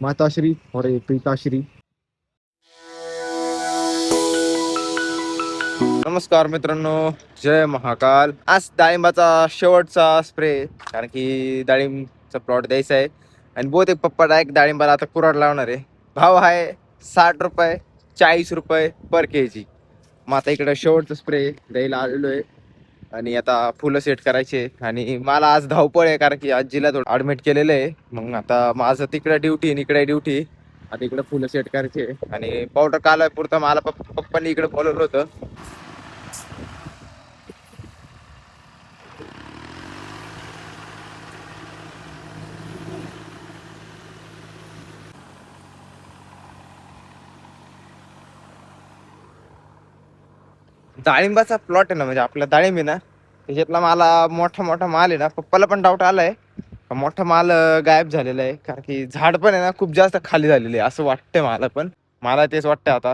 माताश्री और पिताश्री. नमस्कार मित्रांनो, जय महाकाल. आज डाळिंबाचा शेवटचा स्प्रे, कारण की डाळिंबचा प्लॉट द्यायचा आहे आणि बहुतेक पप्पा डायरेक्ट डाळिंबाला आता कुऱ्हाड लावणार आहे. भाव आहे 60 रुपये, 40 रुपये पर केजी. मग आता इकडे शेवटचा स्प्रे द्यायला आलेलो आहे आणि आता फुलं सेट करायचे. आणि मला आज धावपळ आहे, कारण की आजीला थोडं ऍडमिट केलेलं आहे. मग आता माझं तिकडे ड्युटी आणि इकडे ड्युटी. आता इकडे फुलं सेट करायचे आणि पावडर कालाय पुरतं मला पप्पांनी इकडे बोलवलं होतं. डाळिंबाचा प्लॉट आहे ना, म्हणजे आपला डाळिंब आहे ना, त्याच्यातला मला मोठा मोठा माल आहे ना. पप्पाला पण डाऊट आलाय का मोठा माल गायब झालेला आहे, कारण की झाड पण आहे ना खूप जास्त खाली झालेले आहे असं वाटतंय मला. पण मला तेच वाटतंय आता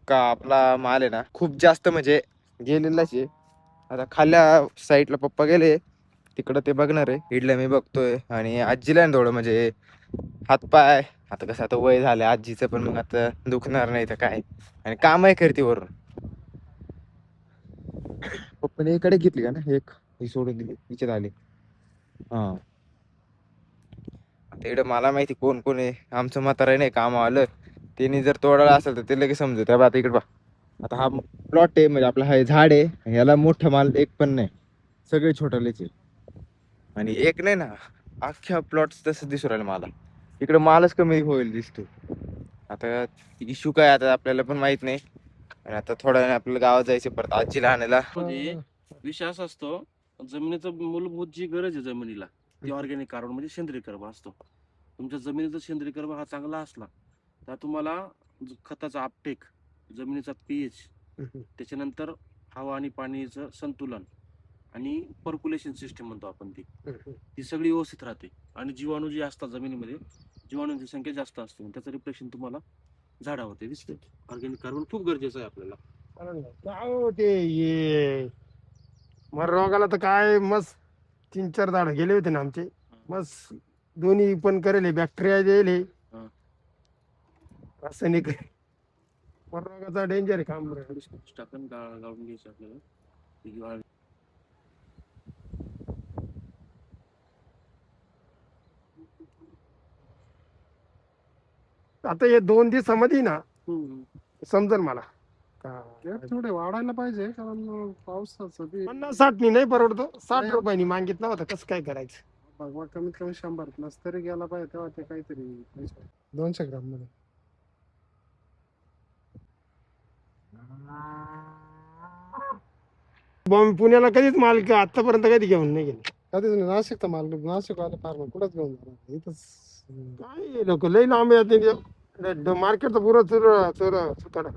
का आपला माल आहे ना खूप जास्त म्हणजे गेलेलाच आहे. आता खाल्ल्या साईडला पप्पा गेले, तिकडं ते बघणार आहे. इडल्या मी बघतोय आणि आजीला आहे ना थोडं म्हणजे हातपाय, आता कसं आता वय झालं आजीचं पण, मग आता दुखणार नाही तर काय. आणि कामही करते वरून. पप्पाने इकडे घेतली का ना, एक ही सोडून दिली तिच्यात आली. हा, आता इकडे मला माहिती कोण कोण आहे. आमचं म्हातारा नाही काम आलं, त्यांनी जर तोडायला असेल तर ते लगेच समजू. त्या आता इकडे बा, आता हा प्लॉट आहे म्हणजे आपला, हा झाड आहे, याला मोठं माल एक पण नाही, सगळे छोटालेच आहे. आणि एक नाही ना, अख्ख्या प्लॉट तसं दिसू राहिलं मला. इकडे मालच कमी होईल दिसतो. आता इशू काय आता आपल्याला पण माहित नाही. आणि आता थोड्या वेळाने आपल्याला गावात जायचं परत आजीला आणायला. म्हणजे विषय असा असतो, जमिनीचं मूलभूत जी गरज आहे जमिनीला, ती ऑर्गॅनिक कार्बन म्हणजे सेंद्रिय कर्ब असतो. तुमच्या जमिनीचा सेंद्रिय कर्ब हा चांगला असला तर तुम्हाला खताचा आपटेक, जमिनीचा पीएच, त्याच्यानंतर हवा आणि पाणीचं संतुलन आणि पर्क्युलेशन सिस्टम म्हणतो आपण, ती सगळी व्यवस्थित राहते. आणि जीवाणू जे असतात जमिनीमध्ये, जीवाणूंची संख्या जास्त असते, त्याचं रिफ्लेक्शन तुम्हाला झाडावरती दिसते. ऑर्गॅनिक कार्बन खूप गरजेचं आहे आपल्याला. काय होते ये मर रोगाला तर काय मस्त 3-4 झाड गेले होते ना आमचे. मस्त दोन्ही पण करेले, बॅक्टेरिया दिले, हा. रासायनिक. मर रोगाचा डेंजर आहे काम. टाकून गाळून घ्यायचं आपल्याला. ती गाळ- आता हे 2 दिवसामध्ये ना हम्म. समजल मला थोडे वाढायला पाहिजे, कारण पावसाचं बी 50-60 नाही परवडतो. 60 रुपयांनी मागितला होता, कसं काय करायचं. भगवा कमीत कमी 100 प्लस तरी गेला पाहिजे, तेव्हा ते काहीतरी 200 ग्राम मध्ये. पुण्याला कधीच माल आतापर्यंत कधी घेऊन नाही गेले. कधीच नाही. नाशिक तर माल, नाशिक वाले फार्मर कुठंच घेऊन जाणार इथंच. काय लोक लई लांब येते, मार्केटचा पुरा चुर चुर सुताडा.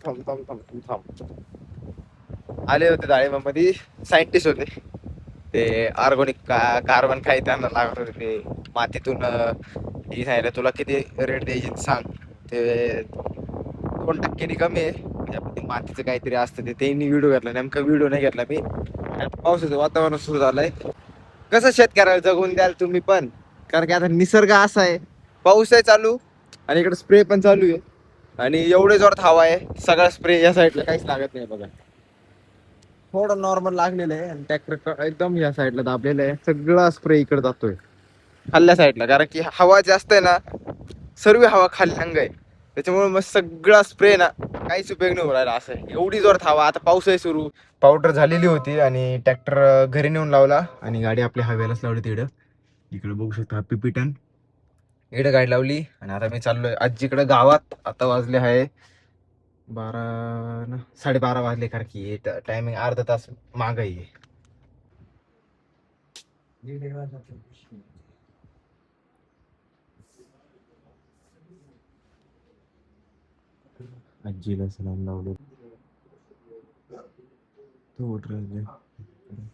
थांब थांब थांब थांब. आले होते डाळिंबामध्ये, सायंटिस्ट होते ते. ऑर्गॅनिक कार्बन काही त्यांना लागत होते ते मातीतून. हे सांगितलं तुला किती रेट द्यायची ते सांग. ते 2% कमी आहे म्हणजे आपलं ते मातीचं काहीतरी असतं ते. त्यांनी व्हिडिओ घेतला, नेमका व्हिडिओ नाही घेतला मी. आता पावसाचं वातावरण सुरू झालंय, कसं शेतकऱ्याला जगून द्याल तुम्ही पण. कारण की आता निसर्ग असा आहे, पाऊस आहे चालू आणि इकडे स्प्रे पण चालू आहे. आणि एवढे जोरात हवा आहे, सगळा स्प्रे या साईडला काहीच लागत नाही बघा. थोडं नॉर्मल लागलेलं आहे आणि ट्रॅक्टर एकदम या साईडला दाबलेलं आहे. सगळा स्प्रे इकडे जातोय खाल्ल्या साईडला, कारण की हवा जास्त आहे ना, सर्व हवा खाली अंग आहे. त्याच्यामुळे मग सगळा स्प्रे ना काहीच उपयोग नाही राहिला. असं आहे, एवढी जोरात हवा. आता पाऊस आहे सुरू, पावडर झालेली होती आणि ट्रॅक्टर घरी नेऊन लावला आणि गाडी आपल्या हवेलाच लावली तिकडं. इकडे बघू शकता हॅपी पिटन, इकडे गाडी लावली आणि आता मी चाललोय आजीकडे गावात. आता वाजले आहे 12 ना 12:30 वाजले, कारण की टायमिंग अर्धा तास माग आहे. आजीला सलाम लावले तो उठ रहे. 。 . 。 . 。 . 。 . 。 . 。 . 。 . 。 . 。 . 。 . 。 . 。 . 。 . 。 . 。 . 。 . 。 。 . 。 . 。 . 。 . 。 . 。 . 。 . 。 . 。 . 。 . 。 . 。 .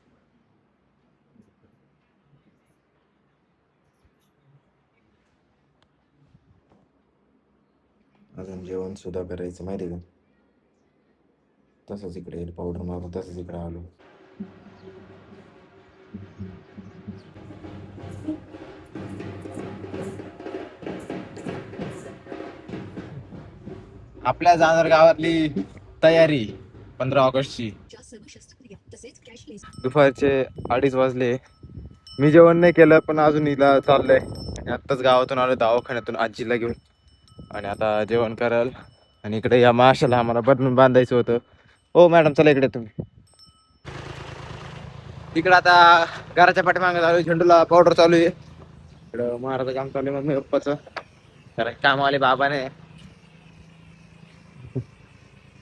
अजून जेवण सुद्धा करायचं माहिती का. तसंच इकडे पावडर मारून तसंच इकडे आलो. आपल्या जाणार गावातली तयारी 15 ऑगस्टची. दुपारचे 2:30 वाजले. मी जेवण नाही केलं पण अजून हिला चाललंय. आणि आत्ताच गावातून आलो दवाखान्यातून आजीला घेऊन. आणि आता जेवण कराल. आणि इकडे या माशाला आम्हाला बटन बांधायचं होतं. हो मॅडम चला इकडे तुम्ही. इकडं आता घराच्या पाठीमागे चालू आहे, झेंडूला पावडर चालू आहे. इकडं महाराज काम चालू आहे मम्मी पप्पाचं. कारण कामवाले बाबा ने.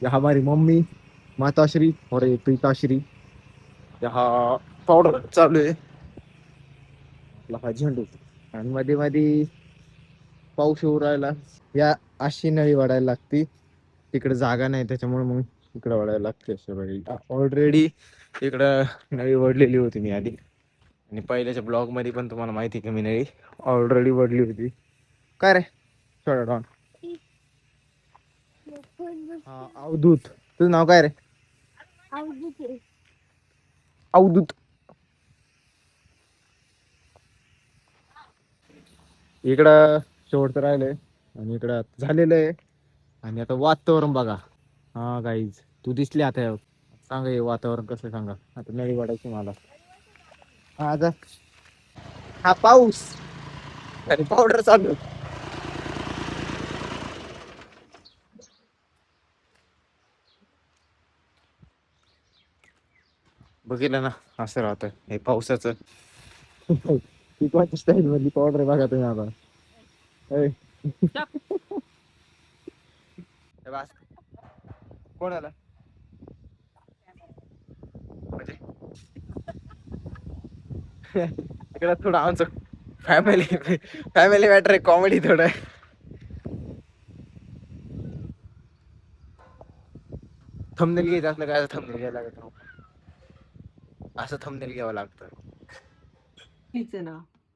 हमारी मम्मी माताश्री और ये पिताश्री. यहाँ पावडर चालू आहे. हा झेंडू आणि मध्ये मध्ये पाऊस येऊ राहिला. या अशी नळी वाढायला लागती. तिकडे जागा नाही त्याच्यामुळे मग इकडे वाढायला लागते. ऑलरेडी इकडं नळी वडलेली होती मी आधी. आणि पहिल्याच्या ब्लॉग मध्ये पण तुम्हाला माहिती आहे की मी नळी ऑलरेडी वडली होती. काय रे थोडा डॉन. हा अवधूत. तुझं नाव काय रे. अवधूत. इकडं शेवटचं राहिलंय आणि इकडं झालेलं आहे. आणि आता वातावरण बघा. हा गाईज तू दिसली आता. सांगा हे वातावरण कसं सांगा. आता नळी वाढायची मला. हा आता हा पाऊस आणि पावडर चालू. बघितलं ना असं राहतं हे पावसाचं. स्टाईल मधली पावडर बघा तुम्ही आता. कोण आला म्हणजे इकडं थोडं आमचं फॅमिली मॅटर आहे. कॉमेडी थोडं थंबनेल घ्यायचं असलं काय थंबनेल घ्यायला लागत. असं थंबनेल घ्यावं लागतं.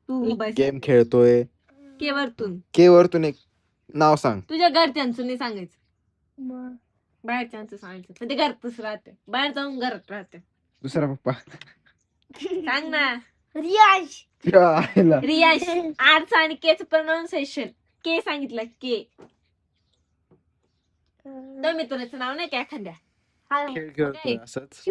तू गेम खेळतोय. के वरतून एक नाव सांग. तुझ्या घरच्यांचं नाही सांगायचं. बाहेरच्यांचं सांगायचं. पण ते घरातच राहते. बाहेर जाऊन घरात राहते. दुसरा पप्पा सांग ना. आयला. रियाश. आर्ट्स आणि केच प्रोनाउन्सिएशन. के सांगितलं के. तो मित्राचं नाव नाही का एखाद्या. खेळ खेळतोय असंच.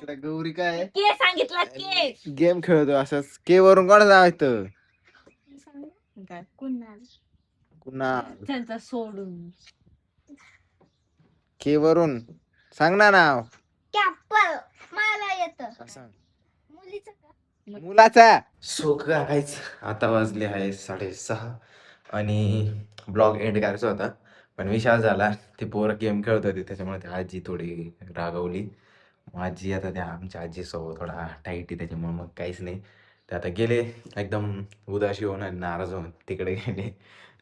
इकडे गौरी काय के सांगितलं के. गेम खेळतोय असंच. के वरून कोण जायचं. कुणाल. त्यांचा सोडून. के वरून सांग ना नाव. मला येत सांग. मुलीचं मुलाचा. सो काहीच आता वाजले आहे 6:30 आणि ब्लॉग एंड करायचा होता पण विषय झाला. ते पोरं गेम खेळत होते त्याच्यामुळे ते आजी थोडी रागवली. आजी आता त्या आमच्या आजीसोबत थोडा टाईट आहे त्याच्यामुळे मग काहीच नाही. ते आता गेले एकदम उदाशी होऊन आणि नाराज होऊन तिकडे गेले.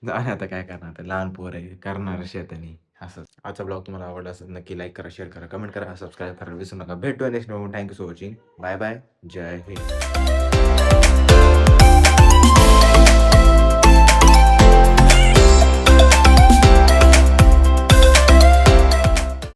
जाणे आता काय करणार. आता लहान पोर आहे करणार शेतानी असं. आजचा ब्लॉग तुम्हाला आवडला असेल नक्की लाईक करा, शेअर करा, कमेंट करा, सबस्क्राईब करा विसरू नका. भेटूया next. Thank you for watching. Bye bye. जय हिंद.